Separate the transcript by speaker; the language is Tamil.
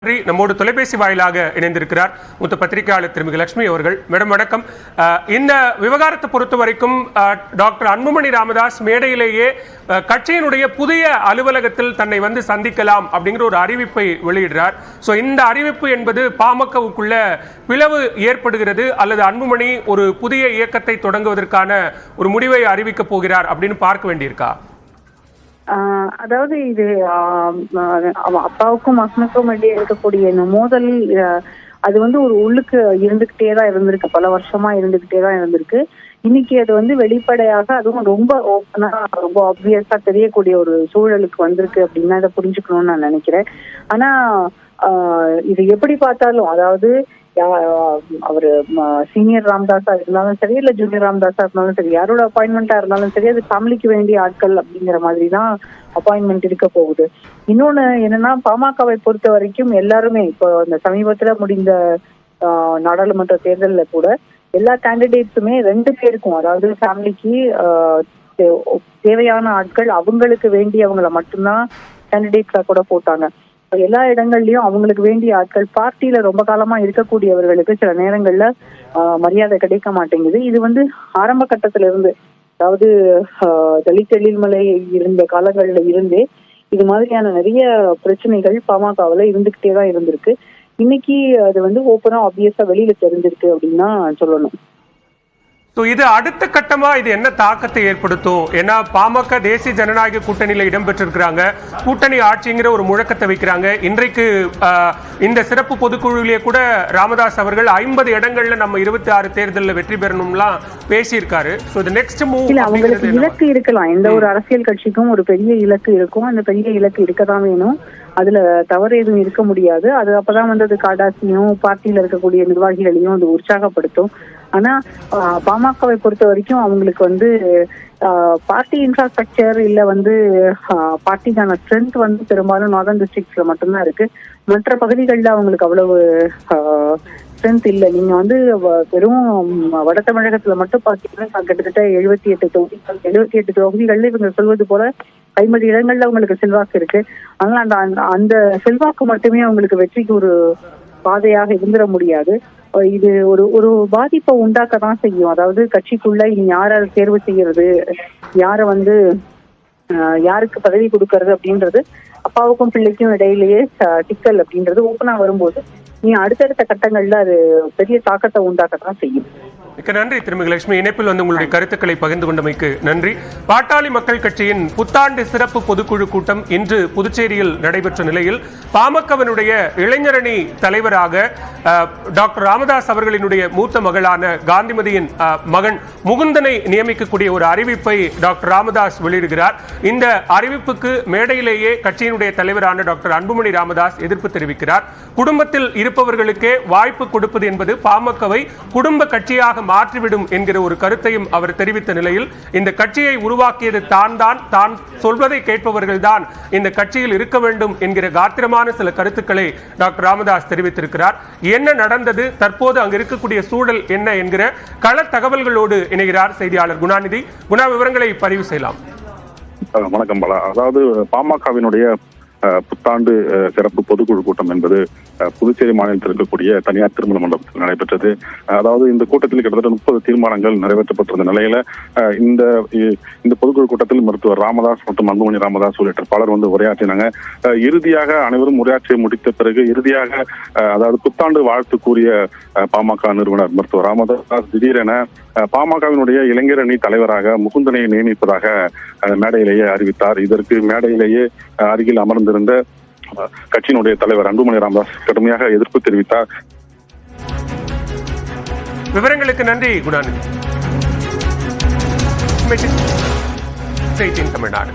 Speaker 1: நம்மோடு தொலைபேசி வாயிலாக இணைந்திருக்கிறார் மூத்த பத்திரிகையாளர் திருமிகு லட்சுமி அவர்கள். மேடம் வணக்கம். இந்த விவகாரத்தை பொறுத்த வரைக்கும் டாக்டர் அன்புமணி ராமதாஸ் மேடையிலேயே கட்சியினுடைய புதிய அலுவலகத்தில் தன்னை வந்து சந்திக்கலாம் அப்படிங்கிற ஒரு அறிவிப்பை வெளியிடுறார். ஸோ இந்த அறிவிப்பு என்பது பாமகவுக்குள்ள பிளவு ஏற்படுகிறது அல்லது அன்புமணி ஒரு புதிய இயக்கத்தை தொடங்குவதற்கான ஒரு முடிவை அறிவிக்கப் போகிறார் அப்படின்னு பார்க்க வேண்டியிருக்கா?
Speaker 2: அதாவது இது அப்பாவுக்கும் மகனுக்கும் இடையே இருக்கக்கூடிய இந்த மோதல் அது வந்து ஒரு உள்ளுக்கு இருந்துகிட்டே தான் இருந்திருக்கு, பல வருஷமா இருந்துகிட்டே தான் இருந்திருக்கு. இன்னைக்கு அது வந்து வெளிப்படையாக, அதுவும் ரொம்ப ஓப்பனா, ரொம்ப ஆப்வியஸா தெரியக்கூடிய ஒரு சூழலுக்கு வந்திருக்கு அப்படின்னா இதை புரிஞ்சுக்கணும்னு நான் நினைக்கிறேன். ஆனா இது எப்படி பார்த்தாலும், அதாவது அவரு சீனியர் ராமதாஸா இருந்தாலும் சரி, இல்ல ஜூனியர் ராமதாஸா இருந்தாலும் சரி, யாரோட அப்பாயின்மெண்டா இருந்தாலும் சரி, அது ஃபேமிலிக்கு வேண்டிய ஆட்கள் அப்படிங்கிற மாதிரி தான் அப்பாயின்மெண்ட் இருக்க போகுது. இன்னொன்னு என்னன்னா, பாமகவை பொறுத்த வரைக்கும் எல்லாருமே இப்போ இந்த சமீபத்துல முடிந்த நாடாளுமன்ற தேர்தல்ல கூட எல்லா கேண்டிடேட்ஸுமே 2 பேருக்கும், அதாவது ஃபேமிலிக்கு தேவையான ஆட்கள், அவங்களுக்கு வேண்டியவங்களை மட்டும்தான் கேண்டிடேட்ஸா கூட போட்டாங்க. எல்லா இடங்கள்லயும் அவங்களுக்கு வேண்டிய ஆட்கள், பார்ட்டியில ரொம்ப காலமா இருக்கக்கூடியவர்களுக்கு சில நேரங்கள்ல மரியாதை கிடைக்க மாட்டேங்குது. இது வந்து ஆரம்ப கட்டத்துல இருந்து, அதாவது தலித் எழில்மலை இருந்த காலங்கள்ல இருந்தே இது மாதிரியான நிறைய பிரச்சனைகள் பாமகவுல இருந்துகிட்டே தான் இருந்திருக்கு. இன்னைக்கு அது வந்து ஓப்பனா ஆப்வியஸா வெளியில தெரிஞ்சிருக்கு அப்படின்னு தான் சொல்லணும்.
Speaker 1: இது அடுத்த கட்டமா இது என்ன தாக்கத்தை ஏற்படுத்தும்? ஏன்னா பாமக தேசிய ஜனநாயக கூட்டணியில இடம்பெற்றிருக்கிறாங்க, கூட்டணி ஆட்சிங்கிற ஒரு முழக்கத்தை வைக்கிறாங்க. இன்றைக்கு இந்த சிறப்பு பொதுக்குழுவிலேயே கூட ராமதாஸ் அவர்கள் 50 இடங்கள்ல நம்ம 26 தேர்தலில் வெற்றி பெறணும்லாம் பேசியிருக்காரு.
Speaker 2: அவங்களுக்கு இலக்கு இருக்கலாம், எந்த ஒரு அரசியல் கட்சிக்கும் ஒரு பெரிய இலக்கு இருக்கும். அந்த பெரிய இலக்கு இருக்கதான் வேணும், அதுல தவறு எதுவும் இருக்க முடியாது. அது அப்பதான் வந்து அது காடாசியும் பார்ட்டியில இருக்கக்கூடிய நிர்வாகிகளையும் அது உற்சாகப்படுத்தும். ஆனா பாமகவை பொறுத்த வரைக்கும் அவங்களுக்கு வந்து பார்ட்டி இன்ஃப்ராஸ்ட்ரக்சர் இல்ல வந்து பார்ட்டிக்கான ஸ்ட்ரென்த் வந்து பெரும்பாலும் நார்தர்ன் டிஸ்ட்ரிக்ட்ஸ்ல மட்டும்தான் இருக்கு. மற்ற பகுதிகளில் அவங்களுக்கு அவ்வளவு ஸ்ட்ரென்த் இல்லை. நீங்க வந்து வெறும் வட தமிழகத்துல மட்டும் பாத்தீங்கன்னா கிட்டத்தட்ட 78 தொகுதிகள்ல இவங்க சொல்வது போல 50 இடங்கள்ல அவங்களுக்கு செல்வாக்கு இருக்கு. அதனால அந்த செல்வாக்கு மட்டுமே அவங்களுக்கு வெற்றிக்கு ஒரு பாதையாக இருந்துட முடியாது. இது ஒரு பாதிப்பை உண்டாக்க தான் செய்யும். அதாவது கட்சிக்குள்ள இனி யாரை தேர்வு செய்யறது, யாரை வந்து யாருக்கு பதவி கொடுக்கறது அப்படின்றது அப்பாவுக்கும் பிள்ளைக்கும் இடையிலேயே சிக்கல் அப்படின்றது ஓப்பனா வரும்போது நீ அடுத்தடுத்த கட்டங்கள்ல அது பெரிய தாக்கத்தை உண்டாக்கத்தான் செய்யும்.
Speaker 1: மிக்க நன்றி திருமிகு லட்சுமி. இணைப்பில் வந்து உங்களுடைய கருத்துக்களை பகிர்ந்து கொண்டமைக்கு நன்றி. பாட்டாளி மக்கள் கட்சியின் புத்தாண்டு சிறப்பு பொதுக்குழு கூட்டம் இன்று புதுச்சேரியில் நடைபெற்ற நிலையில் பாமகவினுடைய இளைஞரணி தலைவராக டாக்டர் ராமதாஸ் அவர்களினுடைய மூத்த மகளான காந்திமதியின் மகன் முகுந்தனை நியமிக்கக்கூடிய ஒரு அறிவிப்பை டாக்டர் ராமதாஸ் வெளியிடுகிறார். இந்த அறிவிப்புக்கு மேடையிலேயே கட்சியினுடைய தலைவரான டாக்டர் அன்புமணி ராமதாஸ் எதிர்ப்பு தெரிவிக்கிறார். குடும்பத்தில் இருப்பவர்களுக்கே வாய்ப்பு கொடுப்பது என்பது பாமகவை குடும்ப கட்சியாக மாற்றிவிடும் என்கிற ஒரு கருத்தையும் அவர் தெரிவித்த நிலையில், இந்த கட்சியை உருவாக்கியது தான் சொல்வதை கேட்பவர்கள் தான் இந்த கட்சியில் இருக்க வேண்டும் என்கிற காத்திரமான சில கருத்துக்களை டாக்டர் ராமதாஸ் தெரிவித்திருக்கிறார். என்ன நடந்தது, தற்போது அங்கு இருக்கக்கூடிய சூழல் என்ன என்கிற கள தகவல்களோடு இணைகிறார் செய்தியாளர் குணாநிதி. குணா, விவரங்களை பதிவு செய்யலாம்.
Speaker 3: வணக்கம் பாலா. அதாவது பாமகவினுடைய புத்தாண்டு சிறப்பு பொதுக்குழு கூட்டம் என்பது புதுச்சேரி மாநிலத்தில் இருக்கக்கூடிய தனியார் திருமண மண்டபத்தில் நடைபெற்றது. அதாவது இந்த கூட்டத்தில் கிட்டத்தட்ட 30 தீர்மானங்கள் நிறைவேற்றப்பட்டிருந்த நிலையில இந்த பொதுக்குழு கூட்டத்தில் மருத்துவர் ராமதாஸ் மற்றும் அன்புமணி ராமதாஸ் உள்ளிட்ட பலர் வந்து உரையாற்றினாங்க. இறுதியாக அனைவரும் உரையாற்றி முடித்த பிறகு இறுதியாக அதாவது புத்தாண்டு வாழ்த்து கூறிய பாமக நிறுவனர் மருத்துவர் ராமதாஸ் திடீரென பாமகவினுடைய இளைஞரணி தலைவராக முகுந்தனை நியமிப்பதாக மேடையிலேயே அறிவித்தார். இதற்கு மேடையிலேயே அருகில் அமர்ந்திருந்த கட்சியினுடைய தலைவர் அன்புமணி ராமதாஸ் கடுமையாக எதிர்ப்பு தெரிவித்தார்.
Speaker 1: விவரங்களுக்கு நன்றி குணாநிதி. தமிழ்நாடு.